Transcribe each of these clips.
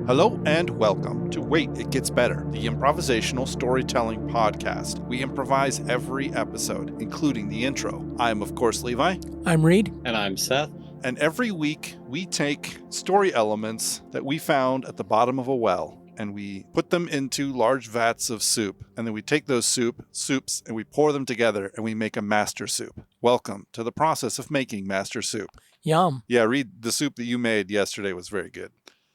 Hello and welcome to Wait, It Gets Better, the improvisational storytelling podcast. We improvise every episode, including the intro. I am, of course, Levi. I'm Reed. And I'm Seth. And every week we take story elements that we found at the bottom of a well and we put them into large vats of soup. And then we take those soups and we pour them together and we make a master soup. Welcome to the process of making master soup. Yum. Yeah, Reed, the soup that you made yesterday was very good.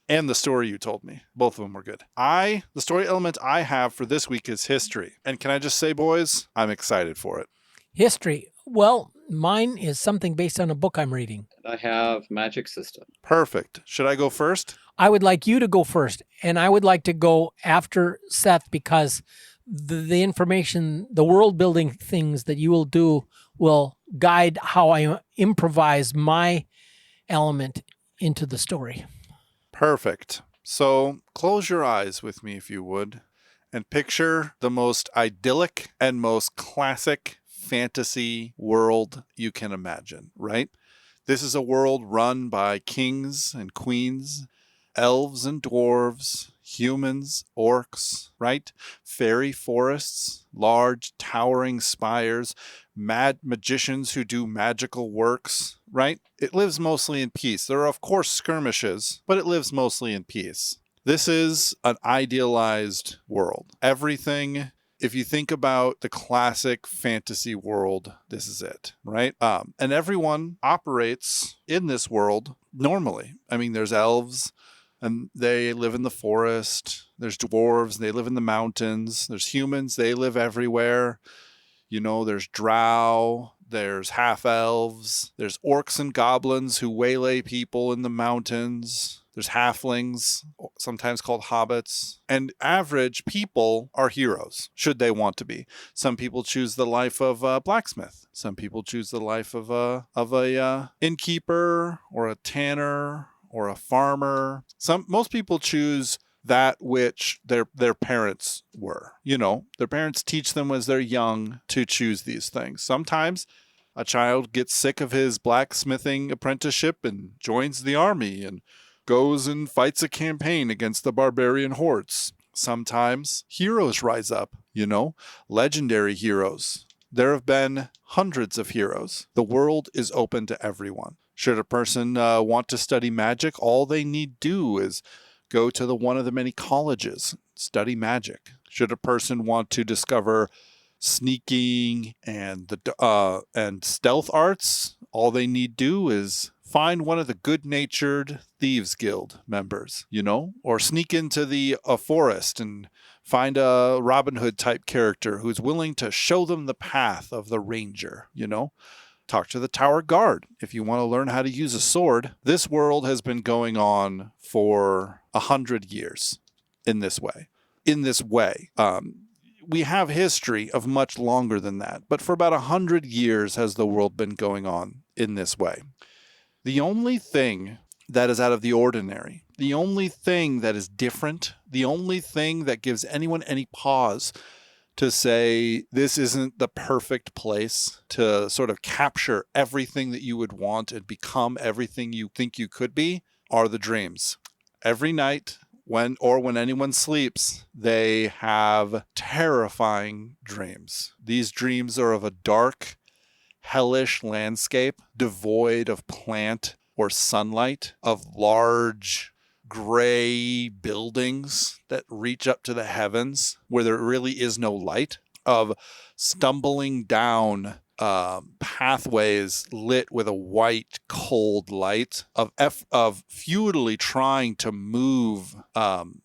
And the story you told me. Both of them were good. The story element I have for this week is history. And can I just say, boys, I'm excited for it. History. Well, mine is something based on a book I'm reading. And I have magic system. Perfect. Should I go first? I would like you to go first, and I would like to go after Seth because the information, the world building things that you will do will guide how I improvise my element into the story. Perfect. So close your eyes with me, if you would, and picture the most idyllic and most classic fantasy world you can imagine, right? This is a world run by kings and queens, elves and dwarves, humans, orcs, right? Fairy forests, large towering spires, mad magicians who do magical works, right? It lives mostly in peace. There are, of course, skirmishes, but it lives mostly in peace. This is an idealized world. Everything, if you think about the classic fantasy world, this is it, right? And everyone operates in this world normally. I mean, there's elves, and they live in the forest. There's dwarves, and they live in the mountains. There's humans, they live everywhere. You know, there's drow, there's half-elves, there's orcs and goblins who waylay people in the mountains. There's halflings, sometimes called hobbits. And average people are heroes, should they want to be. Some people choose the life of a blacksmith. Some people choose the life of a innkeeper or a tanner or a farmer. Most people choose that which their parents were. You know, their parents teach them as they're young to choose these things. Sometimes a child gets sick of his blacksmithing apprenticeship and joins the army and goes and fights a campaign against the barbarian hordes. Sometimes heroes rise up, you know, legendary heroes. There have been hundreds of heroes. The world is open to everyone. Should a person want to study magic, all they need do is go to one of the many colleges, study magic. Should a person want to discover sneaking and stealth arts, all they need do is find one of the good-natured Thieves Guild members, you know, or sneak into a forest and find a Robin Hood type character who's willing to show them the path of the ranger, you know. Talk to the tower guard if you want to learn how to use a sword. This world has been going on for 100 years in this way. We have history of much longer than that, but for about 100 years has the world been going on in this way. The only thing that is out of the ordinary, the only thing that is different, the only thing that gives anyone any pause to say this isn't the perfect place to sort of capture everything that you would want and become everything you think you could be are the dreams. Every night when anyone sleeps, they have terrifying dreams. These dreams are of a dark, hellish landscape devoid of plant or sunlight, of large gray buildings that reach up to the heavens where there really is no light, of stumbling down pathways lit with a white, cold light, of futilely trying to move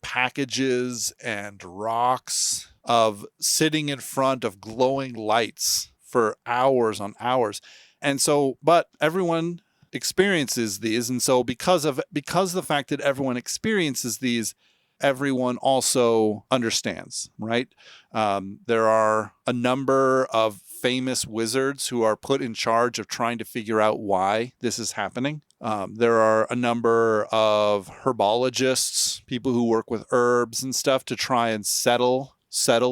packages and rocks, of sitting in front of glowing lights for hours on hours. And so, but everyone experiences these, and so because the fact that everyone experiences these, everyone also understands, right? There are a number of famous wizards who are put in charge of trying to figure out why this is happening. There are a number of herbologists, people who work with herbs and stuff to try and settle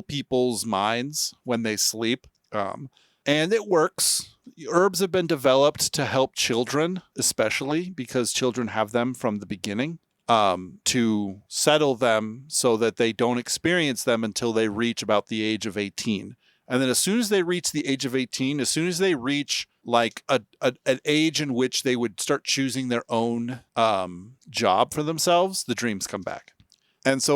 people's minds when they sleep. And it works. Herbs have been developed to help children, especially because children have them from the beginning. to settle them so that they don't experience them until they reach about the age of 18. And then as soon as they reach the age of 18, as soon as they reach like an age in which they would start choosing their own job for themselves, the dreams come back. And so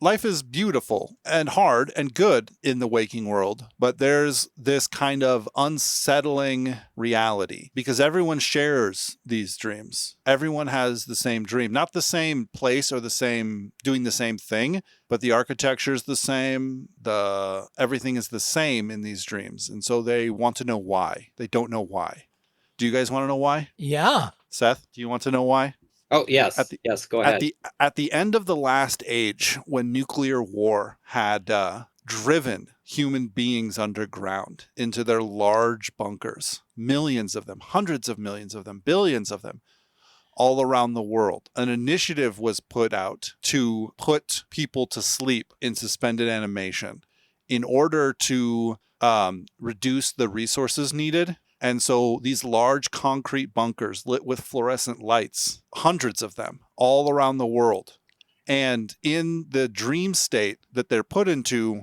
life is beautiful and hard and good in the waking world, but there's this kind of unsettling reality because everyone shares these dreams. Everyone has the same dream, not the same place or doing the same thing, but the architecture is the same. Everything is the same in these dreams. And so they want to know why. They don't know why. Do you guys want to know why? Yeah. Seth, do you want to know why? Oh, yes. Yes, go ahead. At the end of the last age, when nuclear war had driven human beings underground into their large bunkers, millions of them, hundreds of millions of them, billions of them, all around the world, an initiative was put out to put people to sleep in suspended animation in order to reduce the resources needed. And so these large concrete bunkers lit with fluorescent lights, hundreds of them all around the world. And in the dream state that they're put into,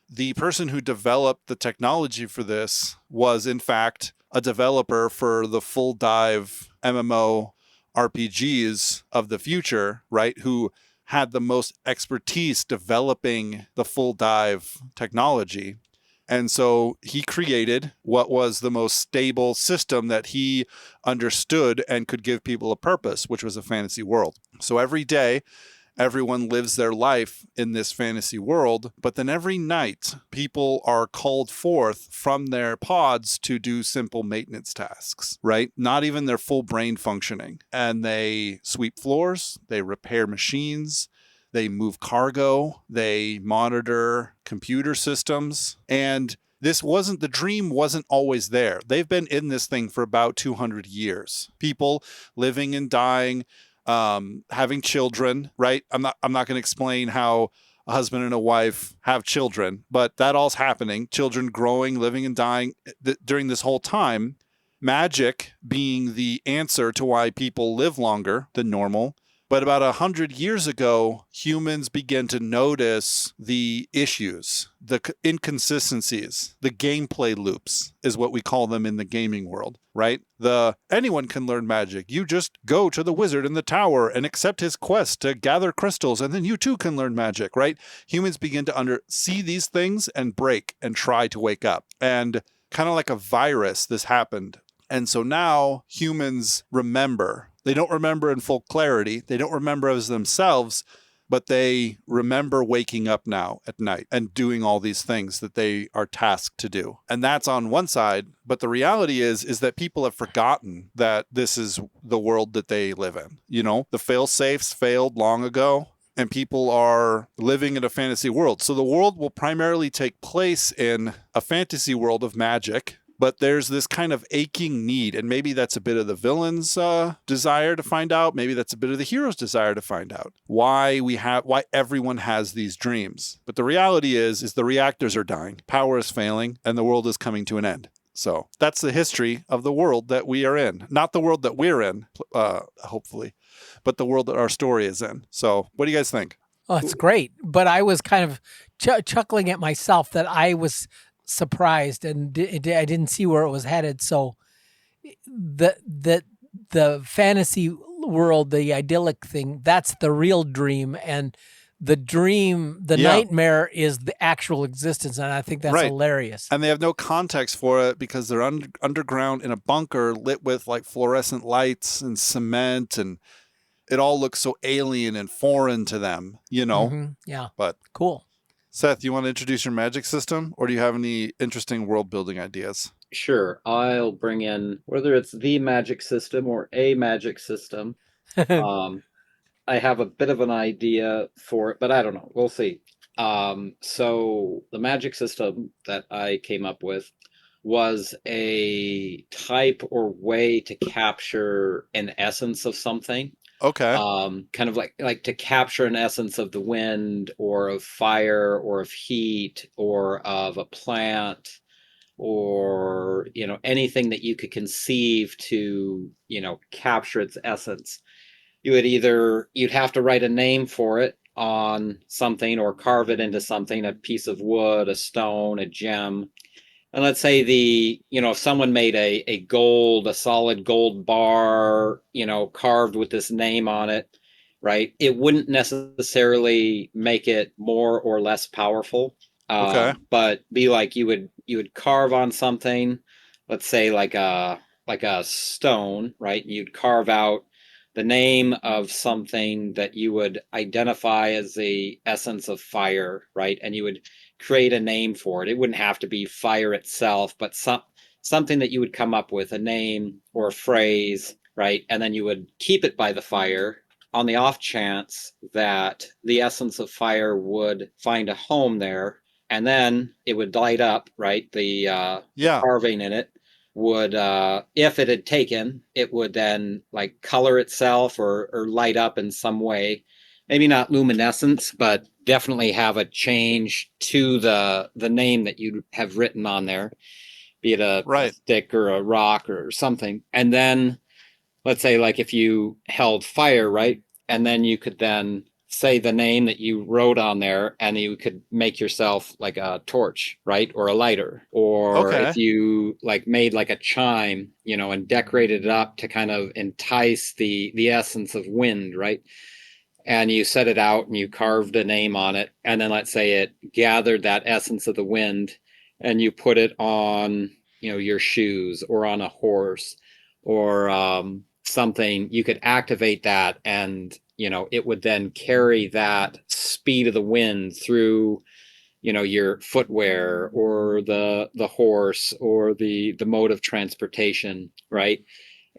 the person who developed the technology for this was, in fact, a developer for the full dive MMO RPGs of the future, right? Who had the most expertise developing the full dive technology. And so he created what was the most stable system that he understood and could give people a purpose, which was a fantasy world. So every day, everyone lives their life in this fantasy world, but then every night, people are called forth from their pods to do simple maintenance tasks, right? Not even their full brain functioning. And they sweep floors, they repair machines, they move cargo, they monitor computer systems, and the dream wasn't always there. They've been in this thing for about 200 years. People living and dying, having children, right? I'm not going to explain how a husband and a wife have children, but that all's happening. Children growing, living and dying during this whole time. Magic being the answer to why people live longer than normal. But about 100 years ago, humans began to notice the issues, the inconsistencies, the gameplay loops is what we call them in the gaming world, right? Anyone can learn magic. You just go to the wizard in the tower and accept his quest to gather crystals, and then you too can learn magic, right? Humans begin to see these things and break and try to wake up. And kind of like a virus, this happened. And so now humans remember. They don't remember in full clarity. They don't remember as themselves, but they remember waking up now at night and doing all these things that they are tasked to do. And that's on one side. But the reality is that people have forgotten that this is the world that they live in. You know, the fail-safes failed long ago, and people are living in a fantasy world. So the world will primarily take place in a fantasy world of magic. But there's this kind of aching need, and maybe that's a bit of the villain's desire to find out. Maybe that's a bit of the hero's desire to find out why everyone has these dreams. But the reality is the reactors are dying, power is failing, and the world is coming to an end. So that's the history of the world that we are in. Not the world that we're in, hopefully, but the world that our story is in. So what do you guys think? Oh, it's great. But I was kind of chuckling at myself that I was surprised and I didn't see where it was headed. So the fantasy world, the idyllic thing, that's the real dream, and the dream, the nightmare is the actual existence. And I think that's hilarious. And they have no context for it because they're underground in a bunker lit with like fluorescent lights and cement, and it all looks so alien and foreign to them, you know? Mm-hmm. Yeah. But cool. Seth, you want to introduce your magic system, or do you have any interesting world building ideas? Sure. I'll bring in, whether it's the magic system or a magic system. I have a bit of an idea for it, but I don't know. We'll see. So the magic system that I came up with was a type or way to capture an essence of something. Okay. Kind of like to capture an essence of the wind or of fire or of heat or of a plant or, anything that you could conceive to, capture its essence. you'd have to write a name for it on something or carve it into something, a piece of wood, a stone, a gem. And let's say if someone made a solid gold bar, carved with this name on it, right? It wouldn't necessarily make it more or less powerful. Okay. But be like you would carve on something, let's say like a stone, right? You'd carve out the name of something that you would identify as the essence of fire, right? And you would create a name for it. It wouldn't have to be fire itself, but something that you would come up with, a name or a phrase, right? And then you would keep it by the fire on the off chance that the essence of fire would find a home there, and then it would light up, right? The carving in it would, if it had taken, it would then like color itself or light up in some way. Maybe not luminescence, but definitely have a change to the name that you have written on there, be it a stick or a rock or something. And then let's say like if you held fire, right? And then you could then say the name that you wrote on there, and you could make yourself like a torch, right? Or a lighter. Or if you like made like a chime, and decorated it up to kind of entice the essence of wind, right? And you set it out and you carved a name on it. And then let's say it gathered that essence of the wind and you put it on, your shoes or on a horse or something. You could activate that, and it would then carry that speed of the wind through, your footwear or the horse or the mode of transportation, right?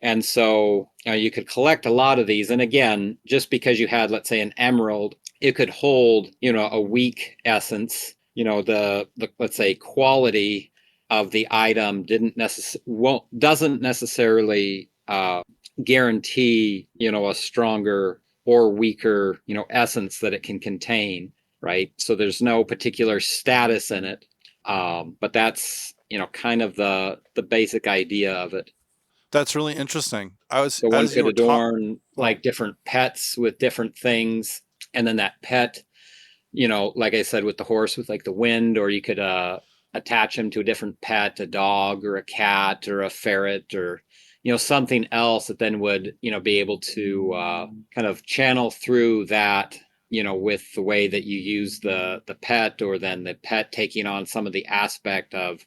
And so you could collect a lot of these. And again, just because you had, let's say, an emerald, it could hold, a weak essence. The let's say quality of the item doesn't necessarily guarantee, a stronger or weaker, essence that it can contain, right? So there's no particular status in it. But that's, kind of the basic idea of it. That's really interesting. So one could adorn like different pets with different things. And then that pet, like I said, with the horse, with like the wind, or you could attach him to a different pet, a dog or a cat or a ferret or, something else that then would, be able to kind of channel through that, with the way that you use the pet, or then the pet taking on some of the aspect of,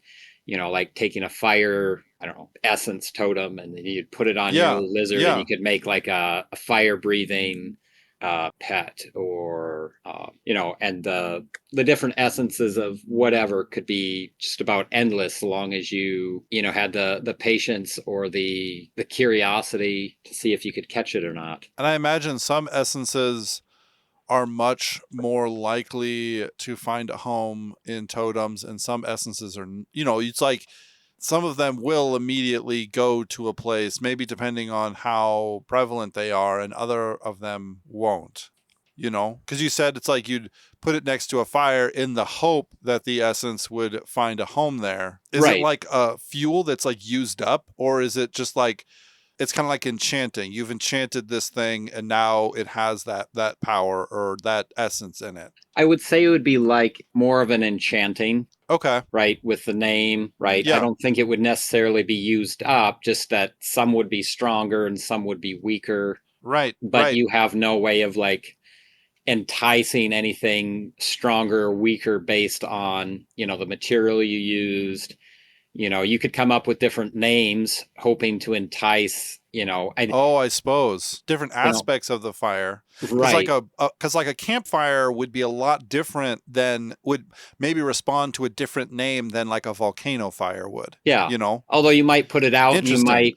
like taking a fire, I don't know, essence totem, and then you'd put it on your little lizard, and you could make like a fire breathing pet, or and the different essences of whatever could be just about endless, so long as you had the patience or the curiosity to see if you could catch it or not. And I imagine some essences are much more likely to find a home in totems, and some essences are, it's like some of them will immediately go to a place, maybe depending on how prevalent they are, and other of them won't, because you said it's like you'd put it next to a fire in the hope that the essence would find a home there. Is it like a fuel that's like used up, or is it just like, it's kind of like enchanting? You've enchanted this thing and now it has that power or that essence in it. I would say it would be like more of an enchanting. Okay. Right. With the name. Right. Yeah. I don't think it would necessarily be used up, just that some would be stronger and some would be weaker. Right. But you have no way of like enticing anything stronger or weaker based on, the material you used. You could come up with different names hoping to entice, I suppose different aspects of the fire. Right. Because like a campfire would be a lot different than, would maybe respond to a different name than like a volcano fire would. Yeah. Although you might put it out and you might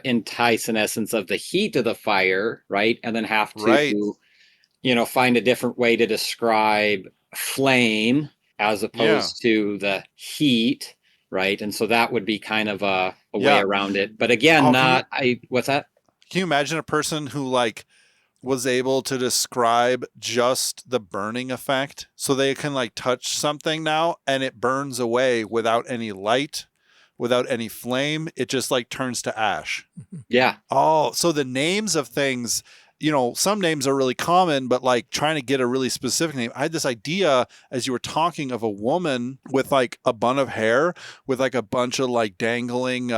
entice an essence of the heat of the fire, right? And then have to, find a different way to describe flame as opposed to the heat. Right. And so that would be kind of a way around it. But again, what's that? Can you imagine a person who like was able to describe just the burning effect? So they can like touch something now and it burns away without any light, without any flame. It just like turns to ash. Yeah. Oh, so the names of things some names are really common, but like trying to get a really specific name. I had this idea as you were talking of a woman with like a bun of hair with like a bunch of like dangling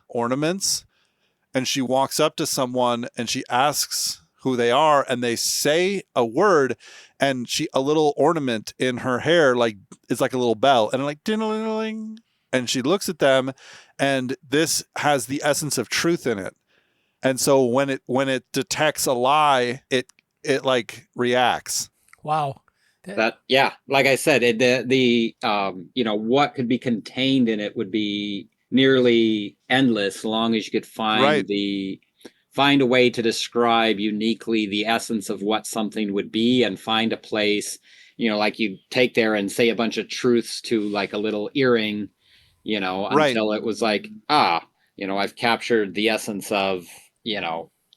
ornaments. And she walks up to someone and she asks who they are, and they say a word, and a little ornament in her hair, like it's like a little bell, and like ding-a-ling-a-ling. And she looks at them, and this has the essence of truth in it. And so when it detects a lie, it like reacts. Wow. Like I said, what could be contained in it would be nearly endless, as long as you could find a way to describe uniquely the essence of what something would be, and find a place, like you take there and say a bunch of truths to like a little earring, until it was like, I've captured the essence of,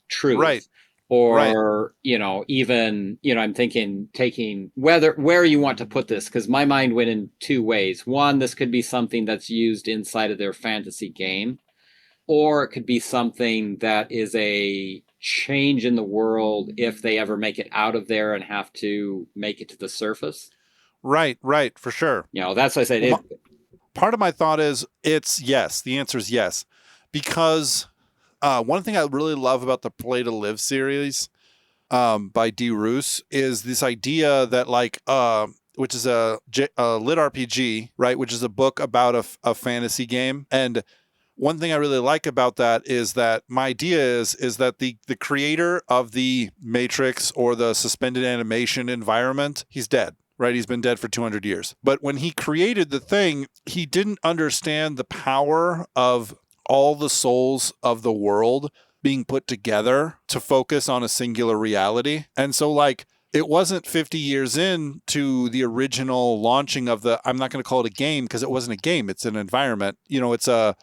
truth. Right. Or, even, I'm thinking taking where you want to put this, because my mind went in two ways. One, this could be something that's used inside of their fantasy game, or it could be something that is a change in the world if they ever make it out of there and have to make it to the surface. Right, for sure. That's why I said part of my thought is it's yes. The answer is yes. Because one thing I really love about the Play to Live series by D. Roos is this idea that like, which is a lit RPG, right? Which is a book about a fantasy game. And one thing I really like about that is that my idea is that the creator of the Matrix or the suspended animation environment, he's dead. Right? He's been dead for 200 years. But when he created the thing, he didn't understand the power of all the souls of the world being put together to focus on a singular reality. And so like, it wasn't 50 years into the original launching of I'm not going to call it a game because it wasn't a game. It's an environment. It's the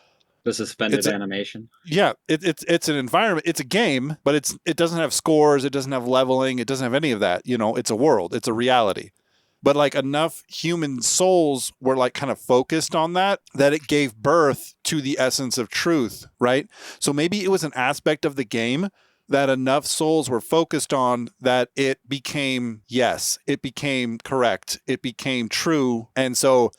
suspended animation. Yeah, it's an environment. It's a game, but it doesn't have scores. It doesn't have leveling. It doesn't have any of that. It's a world. It's a reality. But like enough human souls were like kind of focused on that it gave birth to the essence of truth, right? So maybe it was an aspect of the game that enough souls were focused on that it became it became correct, it became true. And so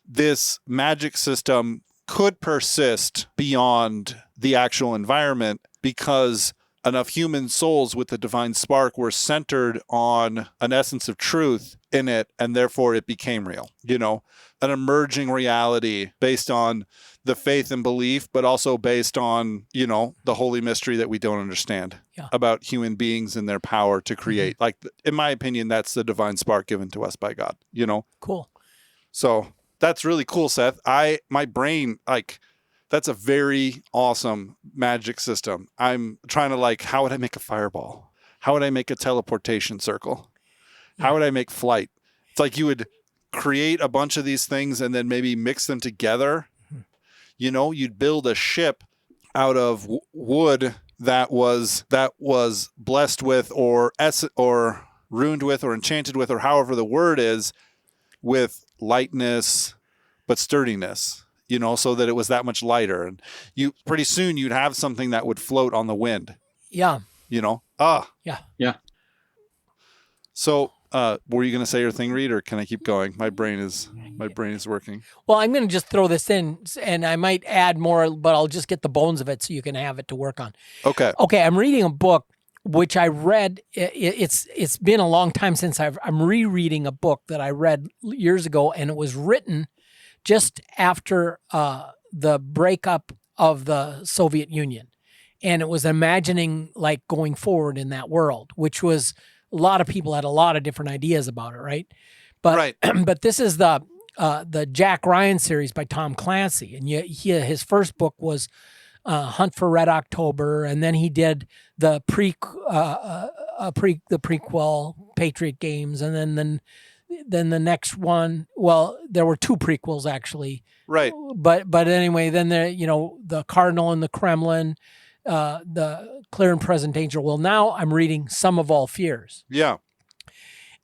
this magic system could persist beyond the actual environment because enough human souls with the divine spark were centered on an essence of truth in it, and therefore it became real, an emerging reality based on the faith and belief, but also based on, the holy mystery that we don't understand about human beings and their power to create. Mm-hmm. Like, in my opinion, that's the divine spark given to us by God, Cool. So that's really cool, Seth. My brain, like, that's a very awesome magic system. I'm trying to like, how would I make a fireball? How would I make a teleportation circle? How would I make flight? It's like you would create a bunch of these things and then maybe mix them together. Mm-hmm. You'd build a ship out of wood that was blessed with or ruined with or enchanted with, or however the word is, with lightness but sturdiness. So that it was that much lighter, and pretty soon you'd have something that would float on the wind. Yeah. Yeah. So, were you going to say your thing, Reed, or can I keep going? My brain is working. Well, I'm going to just throw this in, and I might add more, but I'll just get the bones of it so you can have it to work on. Okay. I'm reading a book which I read. It's been a long time since I'm rereading a book that I read years ago, and it was written just after the breakup of the Soviet Union. And it was imagining like going forward in that world, which was a lot of people had a lot of different ideas about it, right? But but this is the Jack Ryan series by Tom Clancy. And his first book was Hunt for Red October, and then he did the prequel Patriot Games, and then the next one, well, there were two prequels actually. Right. But anyway, then the Cardinal in the Kremlin, the Clear and Present Danger. Well, now I'm reading Sum of All Fears. Yeah.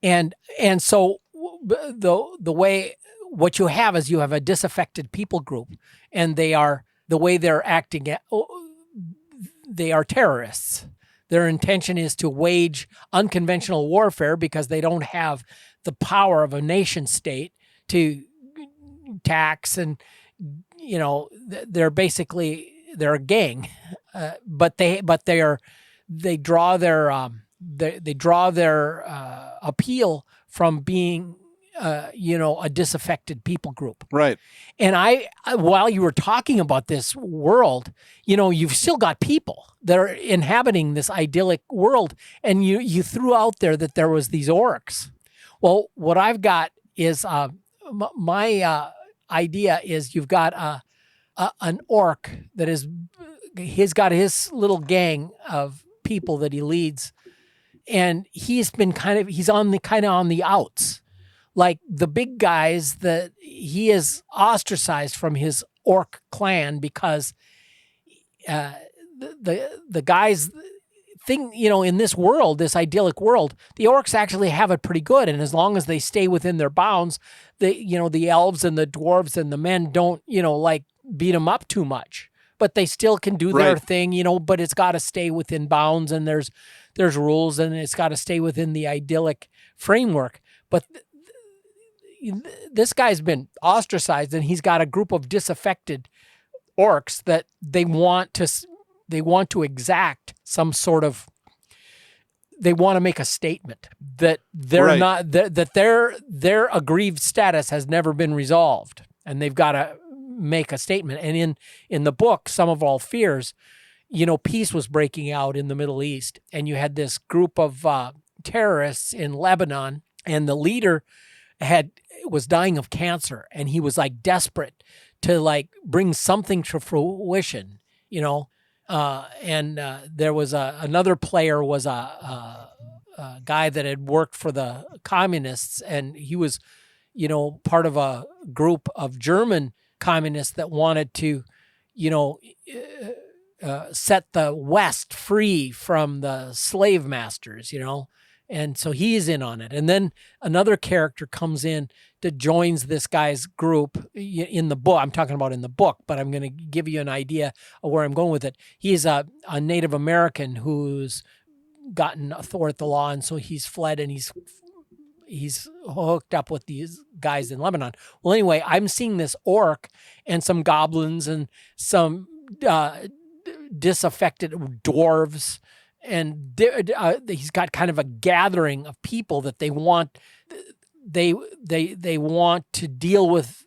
And so the way what you have is you have a disaffected people group, and the way they're acting, they are terrorists. Their intention is to wage unconventional warfare because they don't have the power of a nation state to tax, and they're a gang, but they draw their appeal from being a disaffected people group. Right. And while you were talking about this world, you've still got people that are inhabiting this idyllic world, and you threw out there that there was these orcs. Well, what I've got is my idea is you've got an orc he's got his little gang of people that he leads, and he's on the outs. Like the big guys, that he is ostracized from his orc clan because the guys think, in this world, this idyllic world, the orcs actually have it pretty good. And as long as they stay within their bounds, the elves and the dwarves and the men don't, beat them up too much. But they still can do their thing, but it's got to stay within bounds, and there's rules, and it's got to stay within the idyllic framework. But this guy's been ostracized, and he's got a group of disaffected orcs that they want to exact some sort of, they want to make a statement that they're not, that their aggrieved status has never been resolved, and they've got to make a statement. And in the book, Some of All Fears, peace was breaking out in the Middle East, and you had this group of terrorists in Lebanon, and the leader was dying of cancer, and he was like desperate to bring something to fruition, and there was another player was a guy that had worked for the communists, and he was, part of a group of German communists that wanted to, set the West free from the slave masters, and so he's in on it. And then another character comes in that joins this guy's group in the book. I'm talking about in the book, but I'm going to give you an idea of where I'm going with it. He's a Native American who's gotten athwart the law, and so he's fled, and he's hooked up with these guys in Lebanon. Well, anyway, I'm seeing this orc and some goblins and some disaffected dwarves, and he's got kind of a gathering of people that they want to deal with,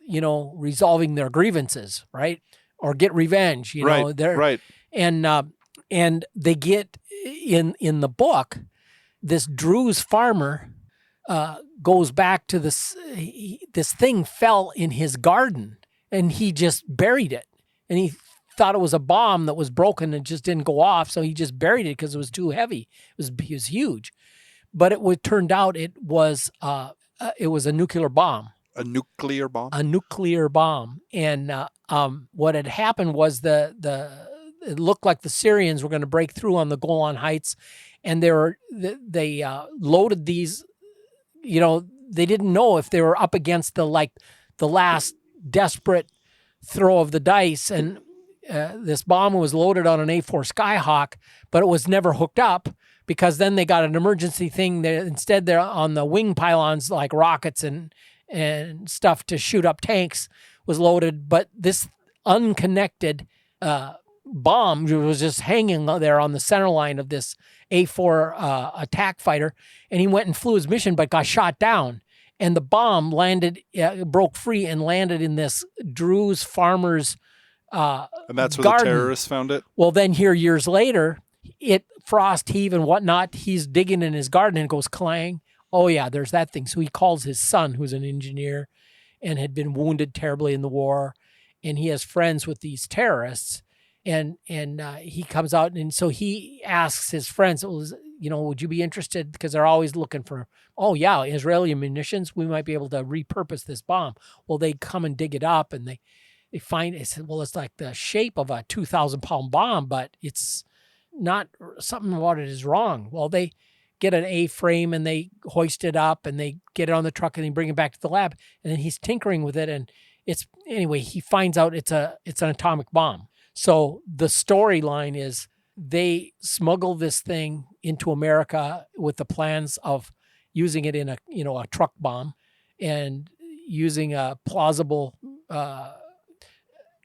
resolving their grievances, right, or get revenge, right. And they get in the book, this Drew's farmer goes back to this thing fell in his garden, and he just buried it, and he thought it was a bomb that was broken and just didn't go off, so he just buried it because it was too heavy. It was huge, but it turned out it was a nuclear bomb. A nuclear bomb. A nuclear bomb, and what had happened was it looked like the Syrians were going to break through on the Golan Heights, and they loaded these. They didn't know if they were up against the last desperate throw of the dice, and this bomb was loaded on an A4 Skyhawk, but it was never hooked up, because then they got an emergency thing. Instead, they're on the wing pylons, like rockets and stuff to shoot up tanks, was loaded. But this unconnected bomb was just hanging there on the center line of this A4 attack fighter, and he went and flew his mission, but got shot down. And the bomb broke free and landed in this Drew's farmer's and that's where garden. The terrorists found it? Well, then here, years later, frost heave and whatnot, he's digging in his garden and it goes clang. Oh, yeah, there's that thing. So he calls his son, who's an engineer and had been wounded terribly in the war, and he has friends with these terrorists. And he comes out, and so he asks his friends, would you be interested? Because they're always looking for, Israeli munitions. We might be able to repurpose this bomb. Well, they come and dig it up, and they find it. It's like the shape of a 2,000-pound bomb, but it's not, something about it is wrong. Well, they get an A-frame and they hoist it up, and they get it on the truck, and they bring it back to the lab, and then he's tinkering with it, and he finds out it's an atomic bomb. So the storyline is they smuggle this thing into America with the plans of using it in a truck bomb and using a plausible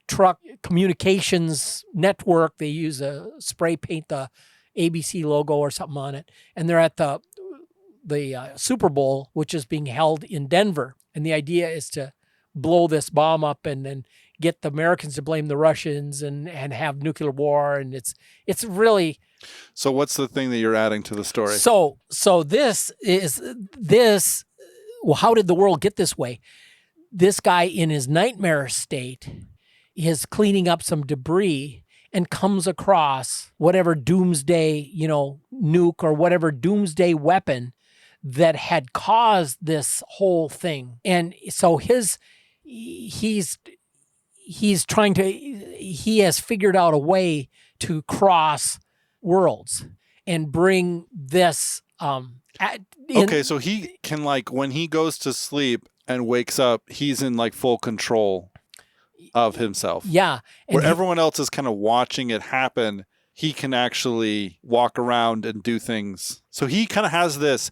truck communications network. They use a spray paint the ABC logo or something on it, and they're at the Super Bowl, which is being held in Denver. And the idea is to blow this bomb up and then get the Americans to blame the Russians and have nuclear war. And it's really. So what's the thing that you're adding to the story? So this. Well, how did the world get this way? This guy in his nightmare state is cleaning up some debris and comes across whatever doomsday, nuke or whatever doomsday weapon that had caused this whole thing. And so he has figured out a way to cross worlds and bring this okay, so he can, like, when he goes to sleep and wakes up, he's in like full control of himself. Yeah. Where everyone else is kind of watching it happen, he can actually walk around and do things. So he kind of has this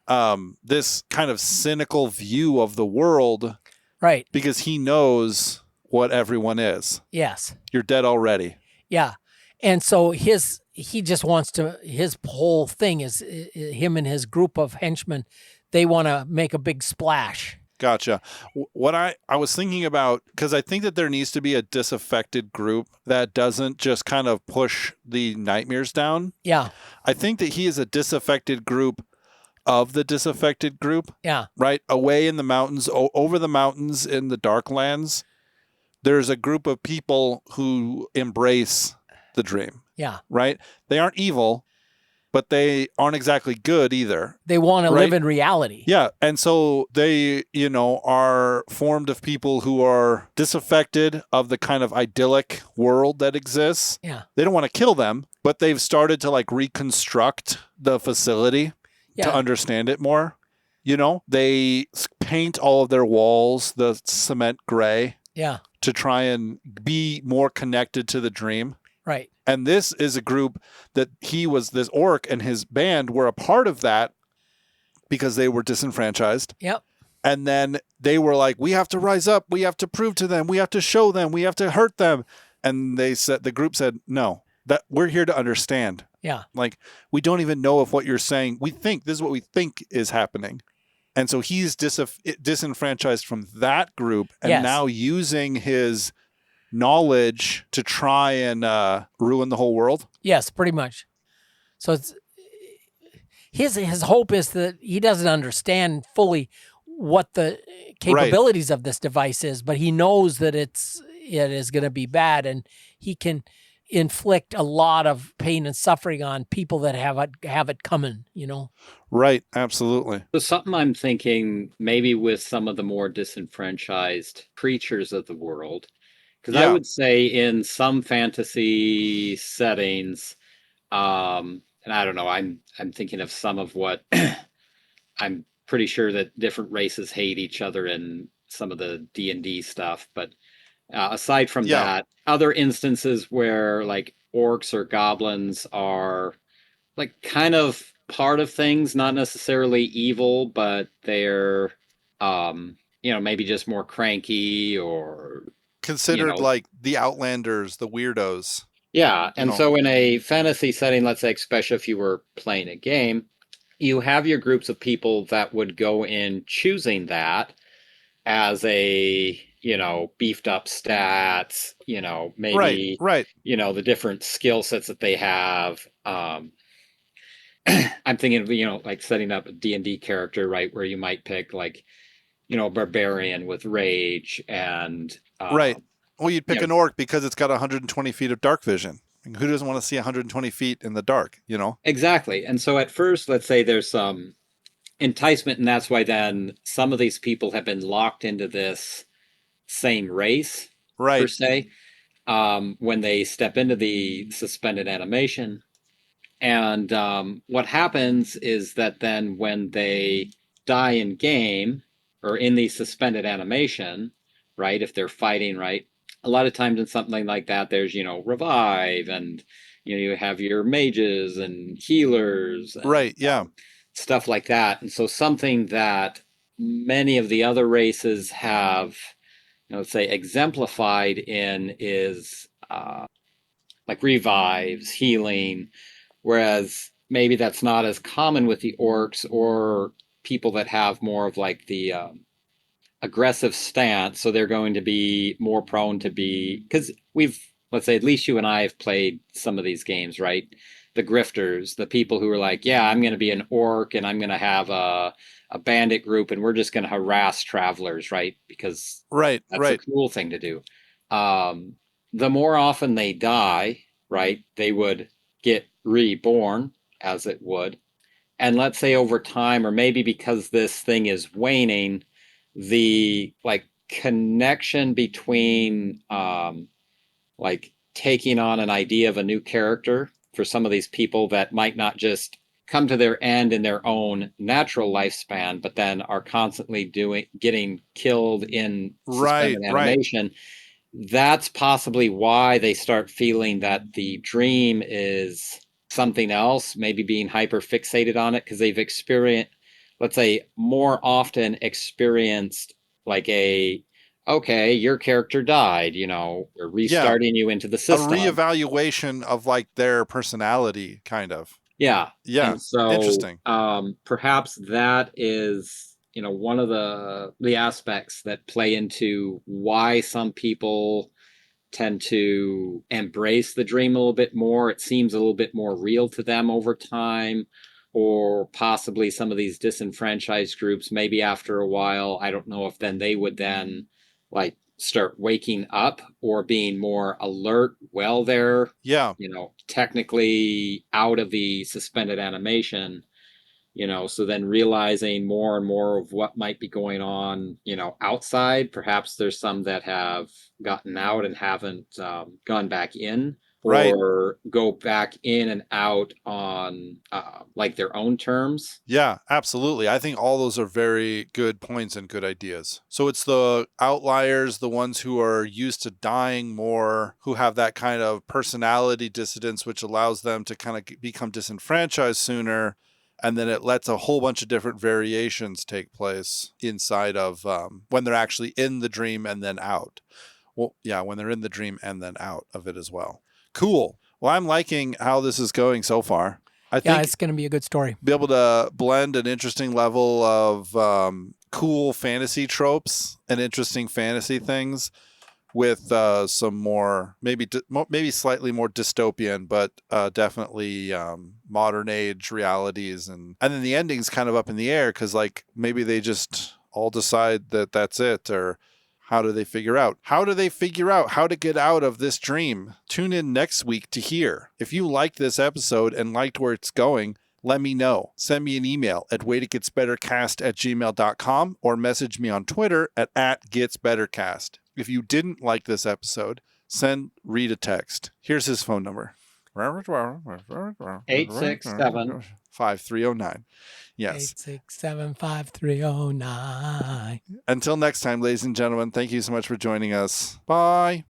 kind of cynical view of the world. Right. Because he knows what everyone is. Yes. You're dead already. Yeah. And so he just wants to, his whole thing is him and his group of henchmen, they want to make a big splash. Gotcha. What I was thinking about, because I think that there needs to be a disaffected group that doesn't just kind of push the nightmares down. Yeah. I think that he is a disaffected group of the disaffected group. Yeah. Right? Away in the mountains, over the mountains in the Darklands, there's a group of people who embrace the dream. Yeah. Right? They aren't evil, but they aren't exactly good either. They want to live in reality. Yeah. And so they, are formed of people who are disaffected of the kind of idyllic world that exists. Yeah. They don't want to kill them, but they've started to like reconstruct the facility to understand it more. They paint all of their walls the cement gray. Yeah. To try and be more connected to the dream. Right. And this is a group that this orc and his band were a part of that because they were disenfranchised. Yep. And then they were like, we have to rise up. We have to prove to them. We have to show them. We have to hurt them. And the group said, no, that we're here to understand. Yeah. Like, we don't even know if what you're saying, this is what we think is happening. And so he's disenfranchised from that group and now using his knowledge to try and ruin the whole world. Yes, pretty much. So it's his hope is that he doesn't understand fully what the capabilities of this device is, but he knows that it is going to be bad, and he can inflict a lot of pain and suffering on people that have it coming. Right, absolutely. So something I'm thinking maybe with some of the more disenfranchised creatures of the world. Because I would say in some fantasy settings, and I don't know, I'm thinking of some of what I'm pretty sure that different races hate each other in some of the D&D stuff. But aside from that, other instances where like orcs or goblins are like kind of part of things, not necessarily evil, but they're, maybe just more cranky or considered like the outlanders, the weirdos. Yeah. And so in a fantasy setting, let's say, especially if you were playing a game, you have your groups of people that would go in choosing that as a, beefed up stats, maybe, right. The different skill sets that they have. I'm thinking of, like setting up a D&D character, right, where you might pick like, a barbarian with rage and... right. Well, you'd pick an orc because it's got 120 feet of dark vision. Who doesn't want to see 120 feet in the dark, Exactly. And so at first, let's say there's some enticement, and that's why then some of these people have been locked into this same race, right, per se, when they step into the suspended animation. And what happens is that then when they die in game or in the suspended animation, right, if they're fighting, right, a lot of times in something like that, there's, revive and, You have your mages and healers, and, Right. Yeah. stuff like that. And so something that many of the other races have, let's say, exemplified in is like revives, healing, whereas maybe that's not as common with the orcs or people that have more of like the aggressive stance. So they're going to be more prone to be, because let's say, at least you and I have played some of these games, right? The grifters, the people who are like, yeah, I'm going to be an orc and I'm going to have a bandit group and we're just going to harass travelers, right? Because Right. that's Right. a cool thing to do. The more often they die, right, they would get reborn, as it would. And let's say over time, or maybe because this thing is waning, the like connection between like taking on an idea of a new character for some of these people that might not just come to their end in their own natural lifespan, but then are constantly getting killed in Right. suspended Right. animation. That's possibly why they start feeling that the dream is something else, maybe being hyper fixated on it because they've experienced, let's say, more often experienced like okay, your character died, we're Yeah. restarting you into the A system. reevaluation of like their personality, kind of. Yeah. Yeah. And so Interesting. perhaps that is, one of the aspects that play into why some people tend to embrace the dream a little bit more. It seems a little bit more real to them over time, or possibly some of these disenfranchised groups, maybe after a while, I don't know if then they would then like start waking up or being more alert while they're, Yeah. technically out of the suspended animation. So then realizing more and more of what might be going on, outside. Perhaps there's some that have gotten out and haven't gone back in, Right. or go back in and out on like their own terms. Yeah, absolutely. I think all those are very good points and good ideas. So it's the outliers, the ones who are used to dying more, who have that kind of personality dissidence, which allows them to kind of become disenfranchised sooner. And then it lets a whole bunch of different variations take place inside of when they're actually in the dream and then out. Well, yeah, when they're in the dream and then out of it as well. Cool. Well, I'm liking how this is going so far. I think it's going to be a good story. be able to blend an interesting level of cool fantasy tropes and interesting fantasy things with some more, maybe slightly more dystopian, but definitely modern age realities. And then the ending's kind of up in the air because like maybe they just all decide that that's it, or how do they figure out? How do they figure out how to get out of this dream? Tune in next week to hear. If you liked this episode and liked where it's going, let me know. Send me an email at waititgetsbettercast@gmail.com or message me on Twitter at @getsbettercast. If you didn't like this episode, send Reed a text. Here's his phone number. 867 5309. Yes. 8675309. Until next time, ladies and gentlemen, thank you so much for joining us. Bye.